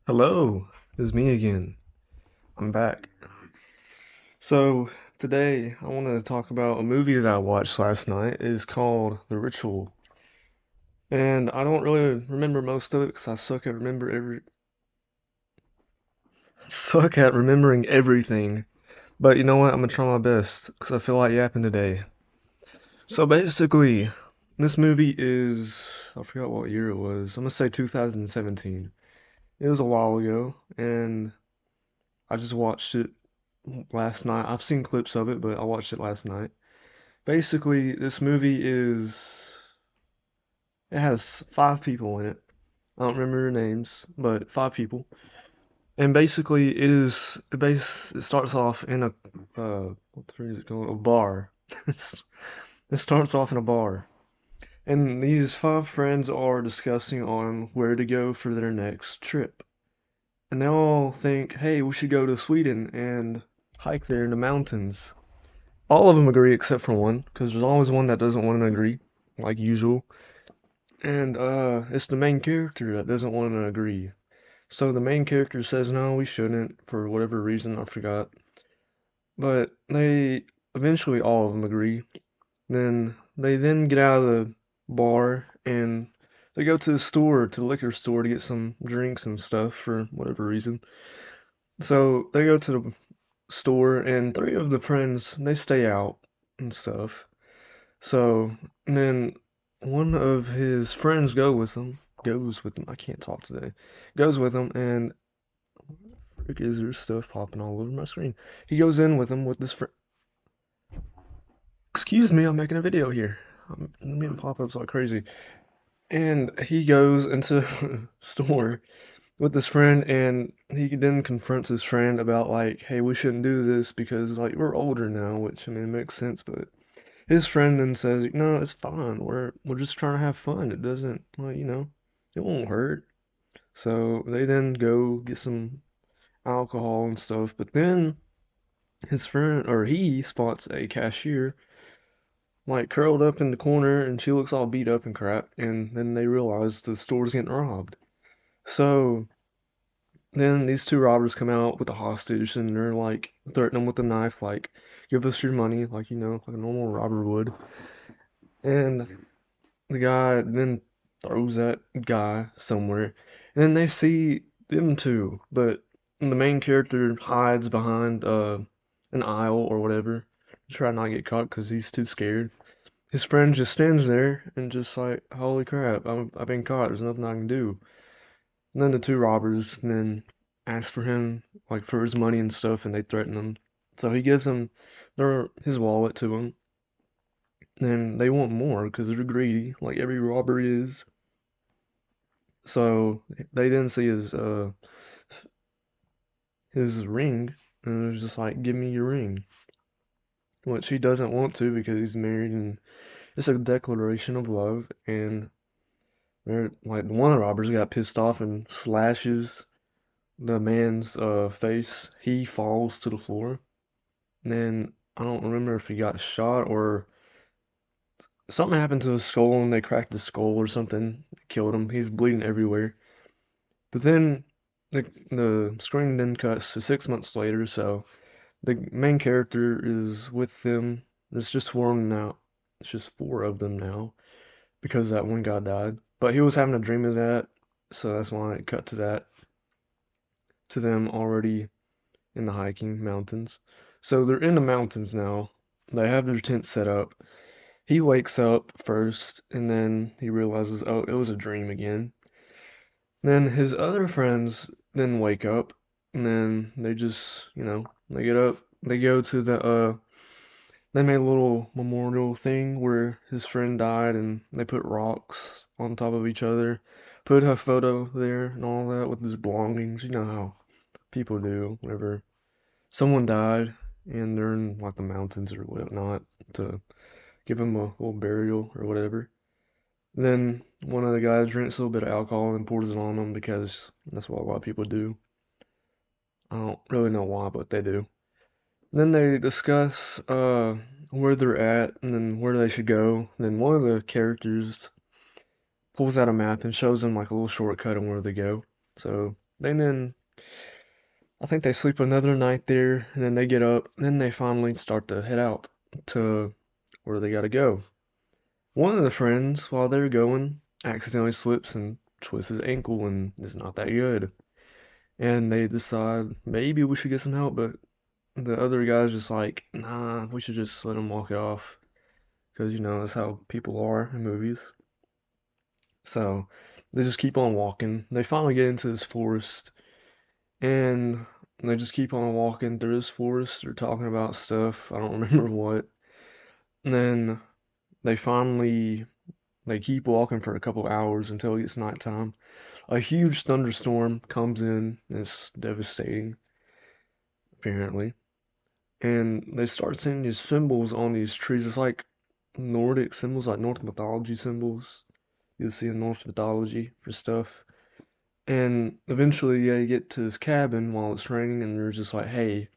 Hello, it's me again. I'm back. So, today I want to talk about a movie that I watched last night. It's called The Ritual. And I don't really remember most of it because I suck at remembering everything. But you know what? I'm gonna try my best because I feel like yapping today. So basically, this movie is I forgot what year it was. I'm gonna say 2017. It was a while ago, and I just watched it last night. I've seen clips of it, but I watched it last night. Basically, this movie it has five people in it. I don't remember their names, but five people. And basically, it starts off in a what the is it called? A bar. It starts off in a bar, and these five friends are discussing on where to go for their next trip. And they all think, hey, we should go to Sweden and hike there in the mountains. All of them agree except for one, because there's always one that doesn't want to agree, like usual. And it's the main character that doesn't want to agree. So the main character says, no, we shouldn't, for whatever reason, I forgot. But they eventually all of them agree. Then they then get out of the bar and they go to the store, to the liquor store, to get some drinks and stuff for whatever reason. So they go to the store, and three of the friends they stay out and stuff. So and then one of his friends goes with him. I can't talk today. Goes with him, and frick is there stuff popping all over my screen. He goes in with him with this friend. Excuse me, I'm making a video here. I'm getting pop-ups like crazy. And he goes into store with his friend, and he then confronts his friend about like, hey, we shouldn't do this because like we're older now, which I mean it makes sense, but his friend then says, "No, it's fine. We're just trying to have fun. It doesn't like, it won't hurt." So they then go get some alcohol and stuff, but then his friend or he spots a cashier like curled up in the corner and she looks all beat up and crap, and then they realize the store's getting robbed. So then these two robbers come out with a hostage and they're like threatening them with a knife, like, give us your money, like, like a normal robber would. And the guy then throws that guy somewhere, and then they see them two, but the main character hides behind an aisle or whatever to try not to get caught because he's too scared. His friend just stands there and just like, holy crap, I've been caught. There's nothing I can do. And then the two robbers then ask for him like for his money and stuff, and they threaten him. So he gives them his wallet to him. And they want more because they're greedy, like every robber is. So they didn't see his ring, and it was just like, "Give me your ring," which he doesn't want to because he's married, and it's a declaration of love. And they're like one of the robbers got pissed off and slashes the man's face. He falls to the floor, and then I don't remember if he got shot or something happened to his skull, and they cracked his skull or something, killed him. He's bleeding everywhere. But then the screen then cuts to 6 months later, so the main character is with them. It's just four of them now. It's just four of them now because that one guy died. But he was having a dream of that, so that's why it cut to to them already in the hiking mountains. So they're in the mountains now. They have their tent set up. He wakes up first, and then he realizes, oh, it was a dream again. Then his other friends then wake up, and then they just, they get up, they go to they made a little memorial thing where his friend died, and they put rocks on top of each other, put a photo there and all that with his belongings. You know how people do whenever someone died and they're in like the mountains or whatnot to give him a little burial or whatever. Then one of the guys drinks a little bit of alcohol and pours it on them because that's what a lot of people do. I don't really know why, but they do. Then they discuss where they're at and then where they should go. Then one of the characters pulls out a map and shows them like a little shortcut on where they go. So Then I think they sleep another night there, and then they get up, and then they finally start to head out to where they gotta go. One of the friends, while they're going, accidentally slips and twists his ankle, and it's not that good. And they decide maybe we should get some help, but the other guy's just like, nah, we should just let him walk it off, because that's how people are in movies. So they just keep on walking. They finally get into this forest, and they just keep on walking through this forest. They're talking about stuff. I don't remember what. And then they finally they keep walking for a couple hours until it gets nighttime. A huge thunderstorm comes in. It's devastating, apparently. And they start seeing these symbols on these trees. It's like Nordic symbols, like Nordic mythology symbols you'll see in Norse mythology for stuff. And eventually they get to this cabin while it's raining, and they're just like, hey,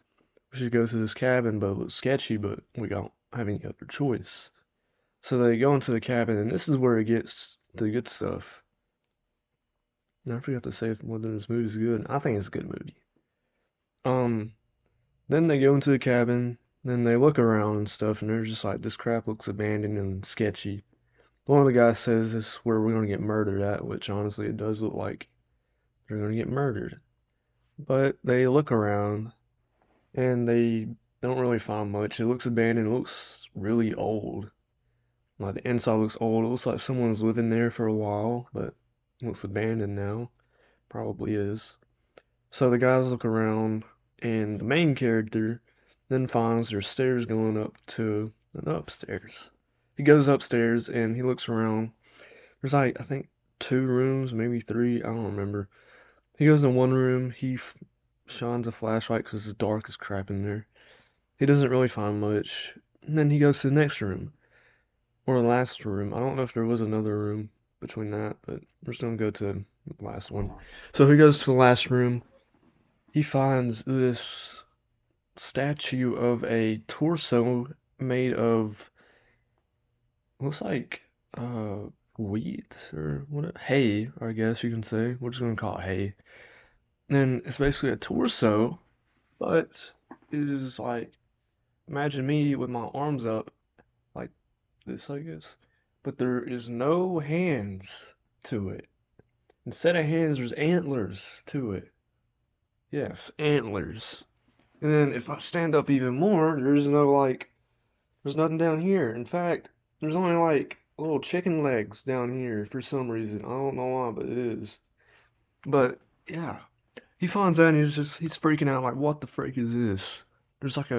we should go to this cabin, but it looks sketchy, but we don't have any other choice. So they go into the cabin, and this is where it gets the good stuff. And I forgot to say whether this movie's good. I think it's a good movie. Um, then they go into the cabin, then they look around and stuff, and they're just like, this crap looks abandoned and sketchy. One of the guys says this is where we're gonna get murdered at, which honestly it does look like they're gonna get murdered. But they look around and they don't really find much. It looks abandoned, it looks really old. Like the inside looks old. It looks like someone's living there for a while, but it looks abandoned now. Probably is. So the guys look around, and the main character then finds there's stairs going up to an upstairs. He goes upstairs and he looks around. There's like, I think, two rooms, maybe three, I don't remember. He goes in one room, he shines a flashlight because it's dark as crap in there. He doesn't really find much. And then he goes to the next room, or the last room. I don't know if there was another room between that, but we're just gonna go to the last one. So he goes to the last room. He finds this statue of a torso made of looks like wheat or what hay, I guess you can say. We're just gonna call it hay. And it's basically a torso, but it is like imagine me with my arms up like this, I guess. But there is no hands to it. Instead of hands, there's antlers to it. Yes, antlers. And then if I stand up even more, there's nothing down here. In fact, there's only like little chicken legs down here for some reason. I don't know why, but it is. But yeah, he finds out and he's freaking out like, what the frick is this? There's like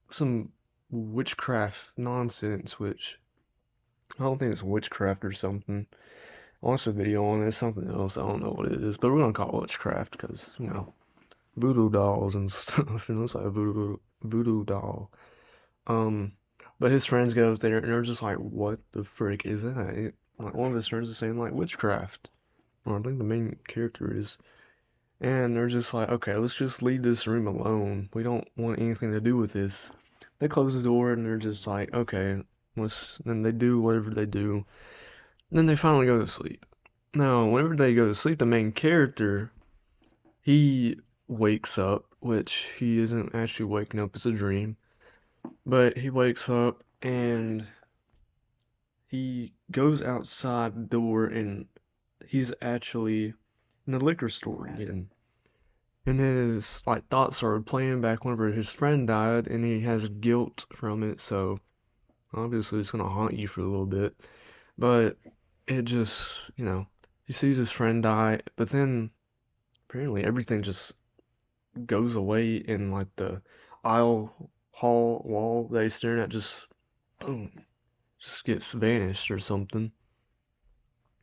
some witchcraft nonsense, which I don't think it's witchcraft or something. I watched a video on it, it's something else. I don't know what it is, but we're gonna call it witchcraft because voodoo dolls and stuff. It looks like a voodoo doll. Um, but his friends go up there and they're just like, "What the frick is that?" Like one of his friends is saying like witchcraft, or I think the main character is, and they're just like, "Okay, let's just leave this room alone. We don't want anything to do with this." They close the door and they're just like, "Okay, let's." Then they do whatever they do. And then they finally go to sleep. Now, whenever they go to sleep, the main character he wakes up, which he isn't actually waking up; it's a dream. But he wakes up and he goes outside the door and he's actually in the liquor store again. And his like thoughts started playing back whenever his friend died and he has guilt from it, so obviously it's gonna haunt you for a little bit. But it just, he sees his friend die, but then apparently everything just goes away in like the aisle hall wall that he's staring at just boom, just gets vanished or something.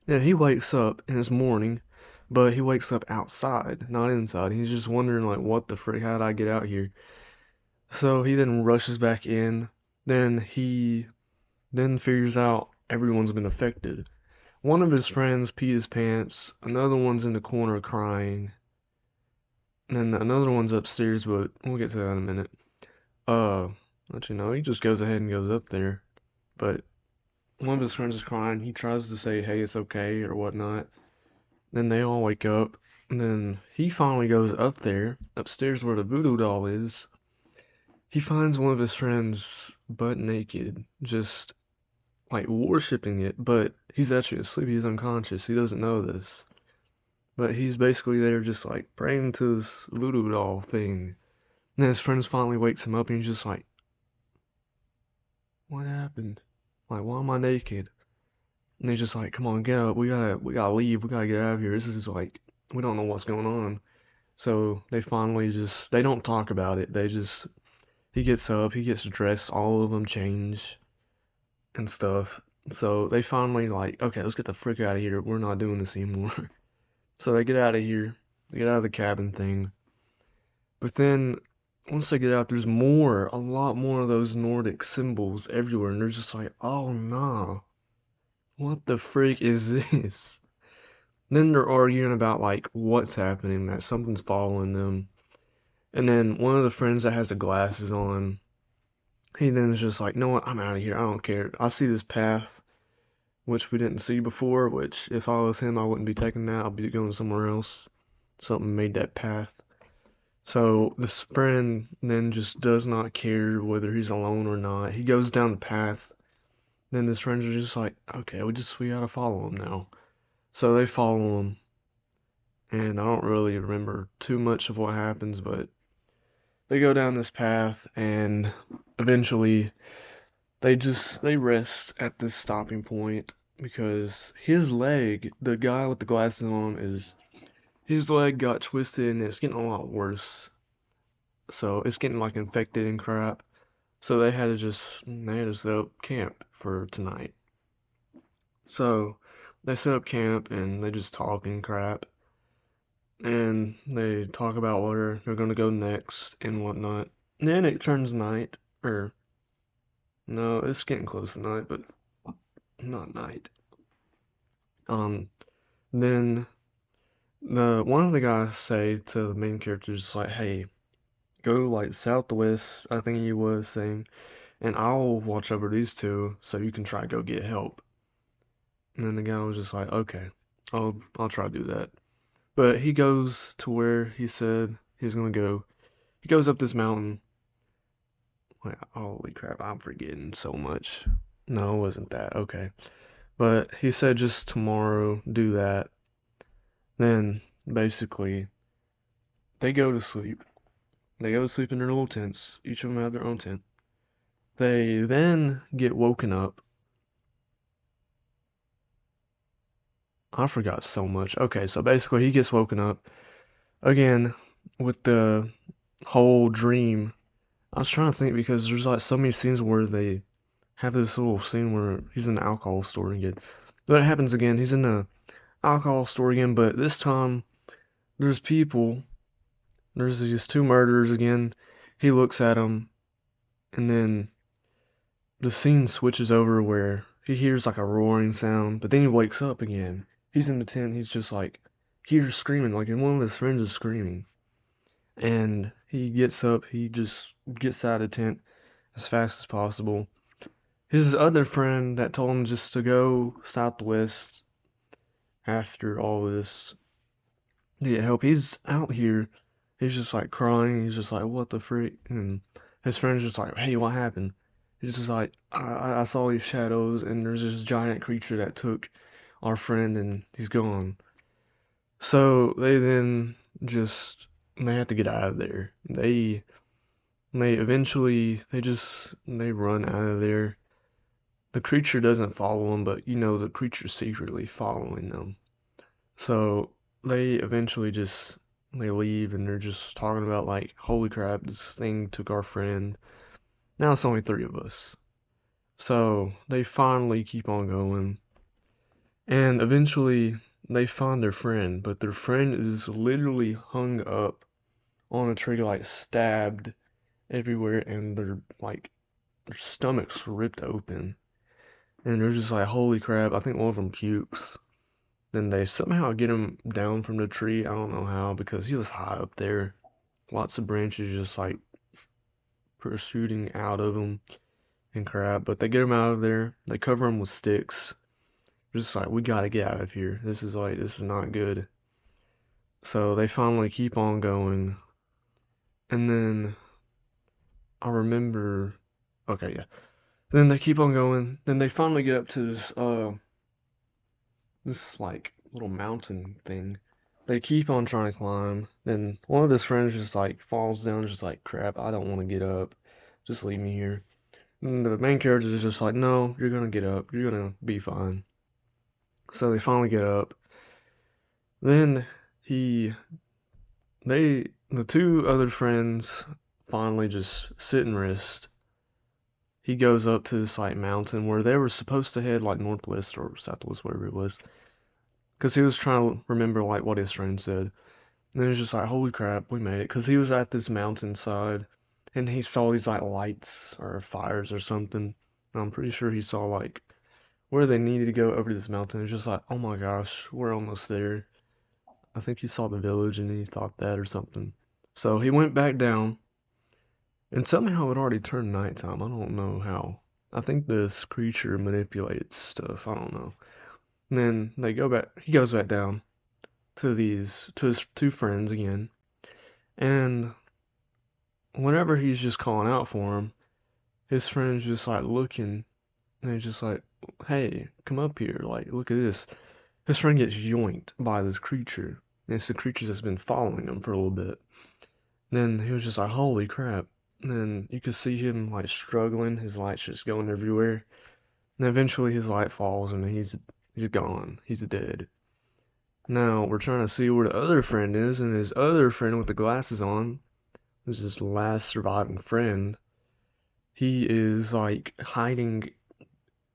Yeah, he wakes up and it's morning, but he wakes up outside, not inside. He's just wondering like what the frick, how did I get out here? So he then rushes back in. Then he then figures out everyone's been affected. One of his friends peed his pants, another one's in the corner crying, and then another one's upstairs, but we'll get to that in a minute. Uh, let you know, he just goes ahead and goes up there, but one of his friends is crying. He tries to say, hey, it's okay, or whatnot. Then they all wake up, And then he finally goes up there, upstairs where the voodoo doll is. He finds one of his friends butt naked, just like worshiping it, but he's actually asleep. He's unconscious. He doesn't know this. But he's basically there just like praying to this voodoo doll thing. And then his friends finally wakes him up and he's just like, what happened? Like, why am I naked? And they're just like, come on, get up. We gotta leave. We gotta get out of here. This is like, we don't know what's going on. So they finally just, they don't talk about it. They just, he gets up, he gets dressed, all of them change and stuff. So they finally like, okay, let's get the frick out of here. We're not doing this anymore. So they get out of here. They get out of the cabin thing. But then once they get out, there's more, a lot more of those Nordic symbols everywhere, and they're just like, oh no, what the freak is this? Then they're arguing about like what's happening, that something's following them. And then one of the friends that has the glasses on, he then is just like, you know what, I'm out of here. I don't care. I see this path, which we didn't see before, which if I was him, I wouldn't be taking that. I'll be going somewhere else. Something made that path. So this friend then just does not care whether he's alone or not. He goes down the path. Then his friends are just like, okay, we gotta follow him now. So they follow him, and I don't really remember too much of what happens, but they go down this path, and eventually they rest at this stopping point because his leg, the guy with the glasses on, is his leg got twisted and it's getting a lot worse. So it's getting like infected and crap. So they had to set up camp for tonight. So they set up camp and they just talk and crap. And they talk about where they're gonna go next and whatnot. And then it turns night, or no, it's getting close to night, but not night. Um, then the one of the guys say to the main character just like, hey, go like southwest, I think he was saying, and I'll watch over these two so you can try to go get help. And then the guy was just like, okay, I'll try to do that. But he goes to where he said he's gonna go. He goes up this mountain. Wait, holy crap, I'm forgetting so much. No, it wasn't that. Okay. But he said just tomorrow do that. Then basically they go to sleep. They go to sleep in their little tents. Each of them have their own tent. They then get woken up. I forgot so much. Okay, so basically he gets woken up again with the whole dream. I was trying to think because there's like so many scenes where they have this little scene where he's in the alcohol store again. But it happens again. He's in the alcohol store again, but this time there's people. There's these two murderers again. He looks at them, and then the scene switches over where he hears like a roaring sound, but then he wakes up again. He's in the tent. He's just like hears screaming, like and one of his friends is screaming. And he gets up. He just gets out of the tent as fast as possible. His other friend that told him just to go southwest after all this to get help, he's out here. He's just like crying. He's just like, what the freak? And his friend's just like, hey, what happened? He's just like, I saw these shadows and there's this giant creature that took our friend and he's gone. So they then just, they have to get out of there. They eventually, they run out of there. The creature doesn't follow them, but you know the creature's secretly following them. So they eventually just they leave and they're just talking about like, holy crap, this thing took our friend. Now it's only three of us. So they finally keep on going. And eventually they find their friend, but their friend is literally hung up on a tree, like stabbed everywhere, and their stomachs ripped open. And they're just like, holy crap, I think one of them pukes. Then they somehow get him down from the tree. I don't know how, because he was high up there. Lots of branches just like protruding out of him and crap. But they get him out of there. They cover him with sticks. Just like, we gotta get out of here. This is not good. So they finally keep on going, and then I remember, okay, yeah. Then they keep on going. Then they finally get up to this like little mountain thing. They keep on trying to climb. Then one of his friends just like falls down, just like crap. I don't want to get up. Just leave me here. And the main character is just like, no, you're gonna get up. You're gonna be fine. So they finally get up. Then he, the two other friends finally just sit and rest. He goes up to this like mountain where they were supposed to head like northwest or southwest, wherever it was, because he was trying to remember like what his friend said. And then he was just like, "Holy crap, we made it!" Because he was at this mountainside, and he saw these like lights or fires or something. I'm pretty sure he saw like where they needed to go over this mountain. It's just like, "Oh my gosh, we're almost there." I think he saw the village and he thought that or something. So he went back down, and somehow it already turned nighttime. I don't know how. I think this creature manipulates stuff. I don't know. And then they go back. He goes back down to his two friends again, and whenever he's just calling out for him, his friend's just like looking, and he's just like, "Hey, come up here! Like, look at this." His friend gets yoinked by this creature, and it's the creature that's been following him for a little bit. Then he was just like, "Holy crap!" And then you could see him like struggling. His light's just going everywhere. And eventually his light falls, and he's gone. He's dead. Now we're trying to see where the other friend is, and his other friend with the glasses on, who's his last surviving friend, he is like hiding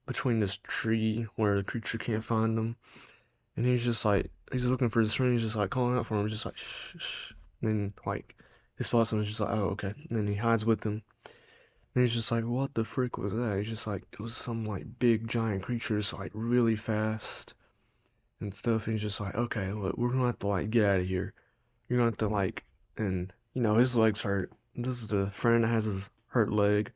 between this tree where the creature can't find him. And he's just like, he's looking for his friend, he's just like calling out for him, just like, shh, shh. And then, like, he spots him, he's just like, oh, okay. And then he hides with him. And he's just like, what the frick was that? He's just like, it was some, like, big giant creature, just, like, really fast and stuff. And he's just like, okay, look, we're gonna have to, like, get out of here. You're gonna have to, like, and, you know, his leg's hurt. This is the friend that has his hurt leg.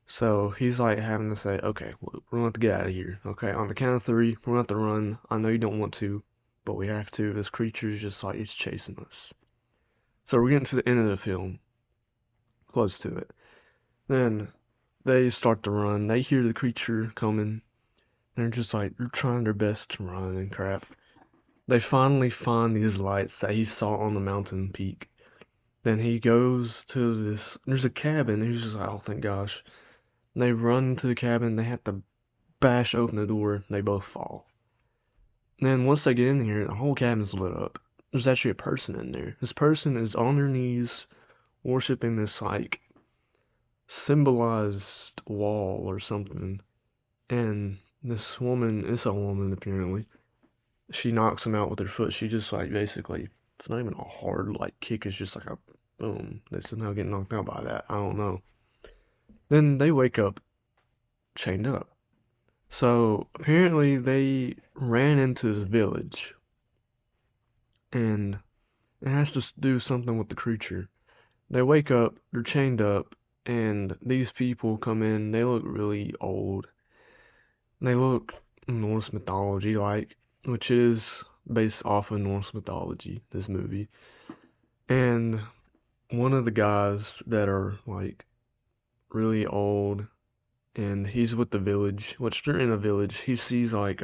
So he's like having to say, okay, we're gonna have to get out of here. Okay, on the count of three, we're gonna have to run. I know you don't want to, but we have to. This creature is just like it's chasing us. So we're getting to the end of the film, close to it. Then they start to run. They hear the creature coming. They're just like they're trying their best to run and crap. They finally find these lights that he saw on the mountain peak. Then he goes to this. There's a cabin. He's just like, oh, thank gosh. They run into the cabin. They have to bash open the door. They both fall. And then once they get in here, the whole cabin's lit up. There's actually a person in there. This person is on their knees worshiping this like symbolized wall or something. And this woman is a woman apparently. She knocks him out with her foot. She just like basically, it's not even a hard like kick. It's just like a boom. They somehow get knocked out by that. I don't know. Then they wake up chained up. So apparently they ran into this village, and it has to do something with the creature. They wake up, they're chained up, and these people come in. They look really old. They look Norse mythology like, which is based off of Norse mythology, this movie. And one of the guys that are like really old, and he's with the village, which they're in a village. He sees like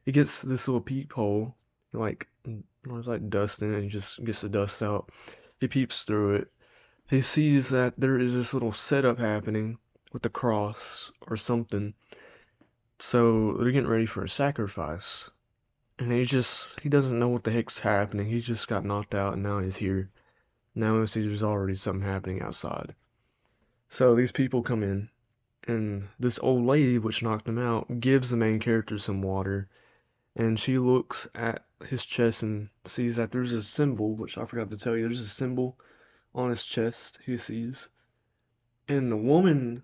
he gets this little peephole, like there's like dust in it. He just gets the dust out. He peeps through it. He sees that there is this little setup happening with the cross or something. So they're getting ready for a sacrifice. And he doesn't know what the heck's happening. He just got knocked out and now he's here. Now he sees there's already something happening outside. So these people come in, and this old lady, which knocked him out, gives the main character some water. And she looks at his chest and sees that there's a symbol, which I forgot to tell you, there's a symbol on his chest he sees. And the woman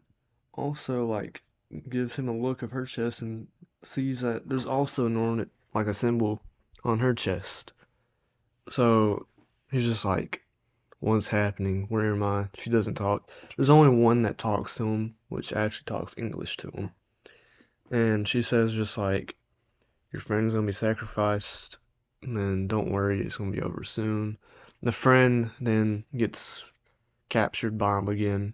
also like gives him a look of her chest and sees that there's also an ornament, like a symbol on her chest. So he's just like, what's happening? Where am I? She doesn't talk. There's only one that talks to him, which actually talks English to him. And she says just like, your friend's gonna be sacrificed. And then don't worry, it's gonna be over soon. The friend then gets captured by him again.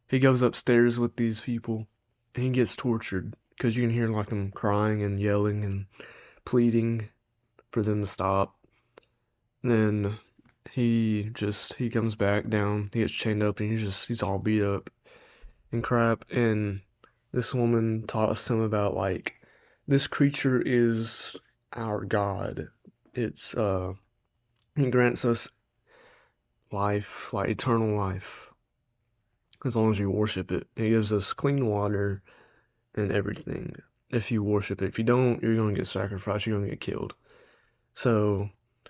He goes upstairs with these people and he gets tortured because you can hear like him crying and yelling and pleading for them to stop. Then he comes back down, he gets chained up and he's all beat up and crap. And this woman talks to him about like this creature is our God. It's He grants us life, like eternal life, as long as you worship it. He gives us clean water and everything if you worship it. If you don't, you're gonna get sacrificed, you're gonna get killed. So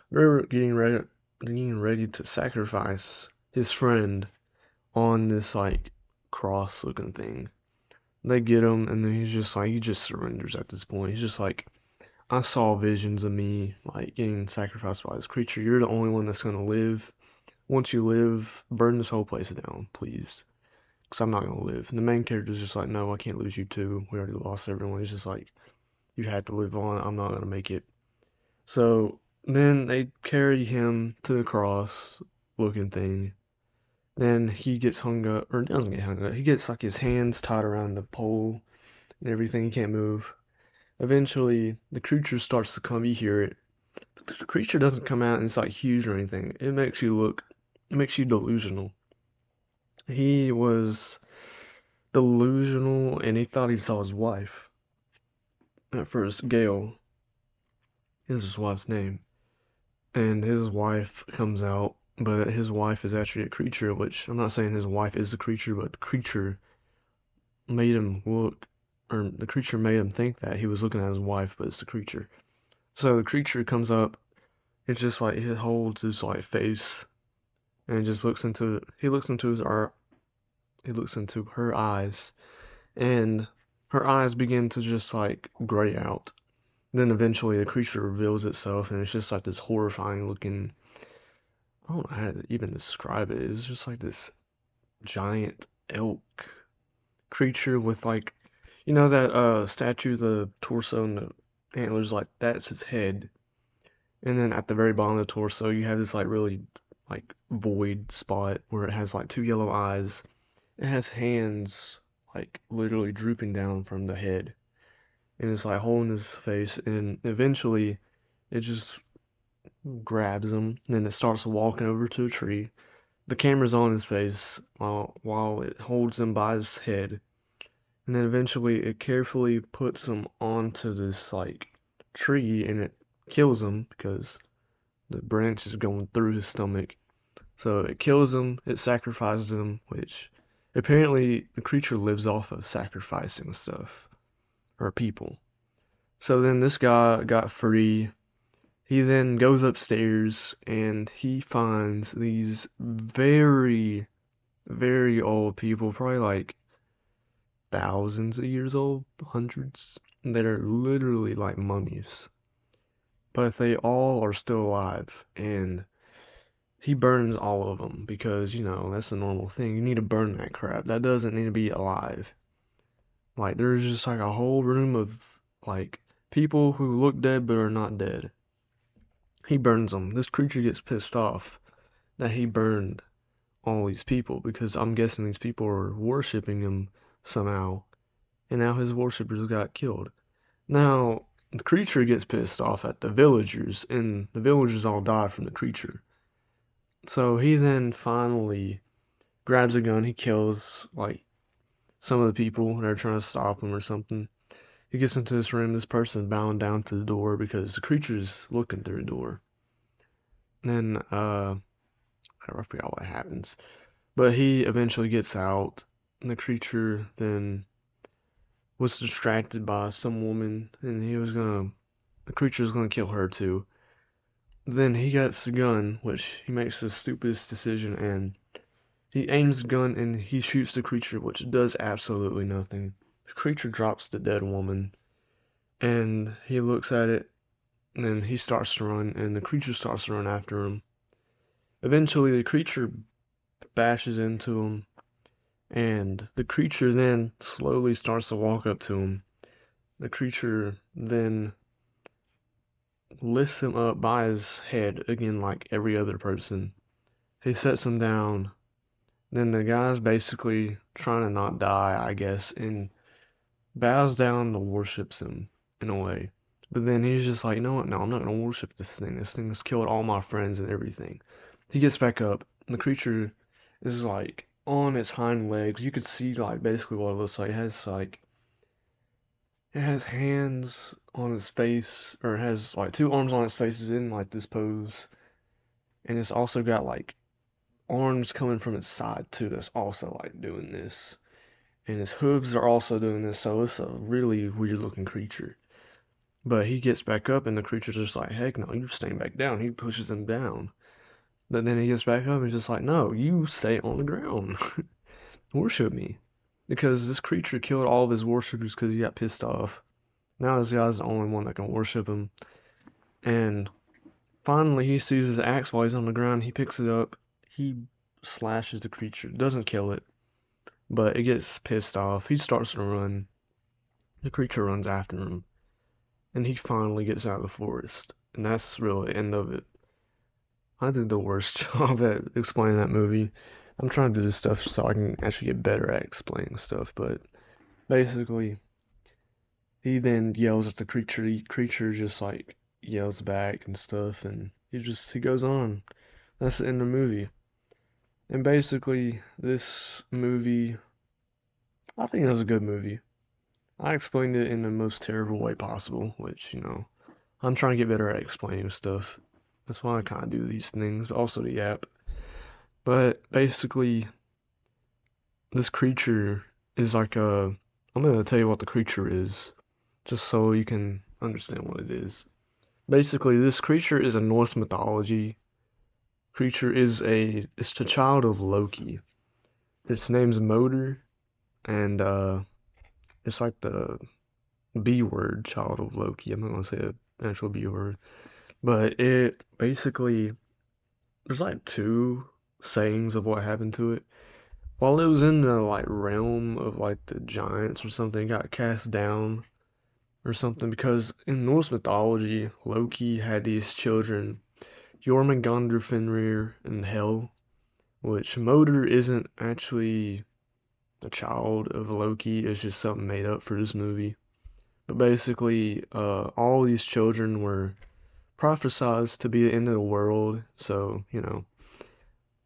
they're getting ready to sacrifice his friend on this like cross looking thing. They get him and then he just surrenders at this point. He's just like, I saw visions of me like getting sacrificed by this creature. You're the only one that's gonna live. Once you live, burn this whole place down, please. Because I'm not gonna live. And the main character's just like, no, I can't lose you too. We already lost everyone. He's just like, you had to live on. I'm not gonna make it. So then they carry him to the cross looking thing. Then he gets hung up, or doesn't get hung up. He gets like his hands tied around the pole and everything. He can't move. Eventually, the creature starts to come. You hear it, but the creature doesn't come out and it's like huge or anything. It makes you delusional. He was delusional and he thought he saw his wife. At first, Gail is his wife's name. And his wife comes out, but his wife is actually a creature, which I'm not saying his wife is the creature, but the creature made him look, or the creature made him think that he was looking at his wife, but it's the creature. So the creature comes up, it's just like it holds his like face and it just looks into his art, he looks into her eyes, and her eyes begin to just like gray out. Then eventually the creature reveals itself and it's just like this horrifying looking, I don't know how to even describe it. It's just like this giant elk creature with like, you know that statue, the torso and the antlers, like that's its head. And then at the very bottom of the torso, you have this like really like void spot where it has like two yellow eyes. It has hands like literally drooping down from the head. And it's like holding his face and eventually it just grabs him and then it starts walking over to a tree. The camera's on his face while it holds him by his head, and then eventually it carefully puts him onto this like tree and it kills him because the branch is going through his stomach. So it kills him, it sacrifices him, which apparently the creature lives off of sacrificing stuff or people. So then this guy got free. He then goes upstairs and he finds these very, very old people, probably like thousands of years old, hundreds, that are literally like mummies. But they all are still alive, and he burns all of them because, you know, that's a normal thing. You need to burn that crap. That doesn't need to be alive. Like, there's just like a whole room of like people who look dead but are not dead. He burns them. This creature gets pissed off that he burned all these people because I'm guessing these people are worshiping him somehow, and now his worshippers got killed. Now, the creature gets pissed off at the villagers, and the villagers all die from the creature. So he then finally grabs a gun, he kills, like, some of the people that are trying to stop him or something. He gets into this room, this person bowing down to the door because the creature's looking through the door. And then, I forgot what happens. But he eventually gets out, and the creature then was distracted by some woman, and the creature was gonna kill her too. Then he gets the gun, which he makes the stupidest decision, and he aims the gun and he shoots the creature, which does absolutely nothing. The creature drops the dead woman, and he looks at it, and then he starts to run, and the creature starts to run after him. Eventually, the creature bashes into him, and the creature then slowly starts to walk up to him. The creature then lifts him up by his head again, like every other person. He sets him down. Then the guy's basically trying to not die, I guess, and bows down and worships him in a way. But then he's just like, you know what? No, I'm not gonna worship this thing. This thing has killed all my friends and everything. He gets back up, and the creature is like on its hind legs. You could see like basically what it looks like. It has hands on its face, or it has like two arms on its face, is in like this pose, and it's also got like arms coming from its side too. That's also like doing this, and his hooves are also doing this. So it's a really weird looking creature. But he gets back up, and the creature's just like, heck no, you're staying back down. He pushes him down. But then he gets back up and he's just like, no, you stay on the ground. Worship me. Because this creature killed all of his worshippers because he got pissed off. Now this guy's the only one that can worship him. And finally he sees his axe while he's on the ground. He picks it up. He slashes the creature. Doesn't kill it, but it gets pissed off. He starts to run. The creature runs after him. And he finally gets out of the forest. And that's really the end of it. I did the worst job at explaining that movie. I'm trying to do this stuff so I can actually get better at explaining stuff, but basically, he then yells at the creature. The creature just like yells back and stuff, and he goes on. That's the end of the movie. And basically, this movie, I think it was a good movie. I explained it in the most terrible way possible, which, I'm trying to get better at explaining stuff. That's why I kind of do these things, but also the app. But basically, this creature is like a. I'm going to tell you what the creature is, just so you can understand what it is. Basically, this creature is a Norse mythology creature. It's the child of Loki. Its name's Moder, and it's like the B word, child of Loki. I'm not gonna say an actual B word, but it basically there's like two sayings of what happened to it. While it was in the like realm of like the giants or something, it got cast down or something because in Norse mythology, Loki had these children, Jormungandr, Fenrir, and Hel, which Moder isn't actually a child of Loki, it's just something made up for this movie. But basically, all these children were prophesized to be the end of the world, so,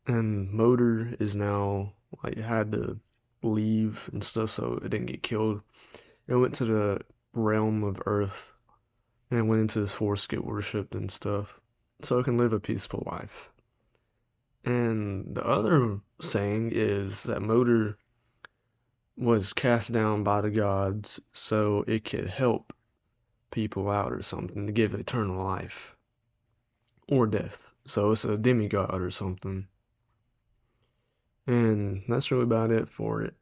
and Moder is now, like, had to leave and stuff so it didn't get killed. It went to the realm of Earth and went into this forest to get worshipped and stuff, so it can live a peaceful life. And the other saying is that Moder was cast down by the gods so it could help people out or something to give eternal life or death. So it's a demigod or something. And that's really about it for it.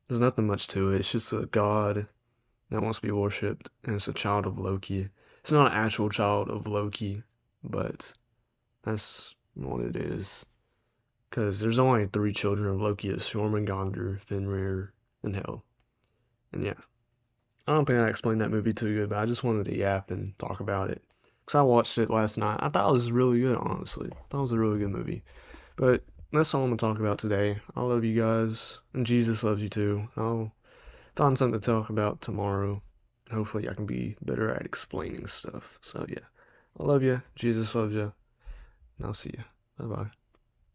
There's nothing much to it. It's just a god that wants to be worshipped, and it's a child of Loki. It's not an actual child of Loki, but that's what it is. Because there's only three children of Loki. It's Jormungandr, Fenrir, and Hel. And yeah, I don't think I explained that movie too good, but I just wanted to yap and talk about it. Because I watched it last night. I thought it was really good, honestly. I thought it was a really good movie. But that's all I'm going to talk about today. I love you guys, and Jesus loves you too. I'll find something to talk about tomorrow. And hopefully I can be better at explaining stuff. So yeah, I love you. Jesus loves you. And I'll see you. Bye bye.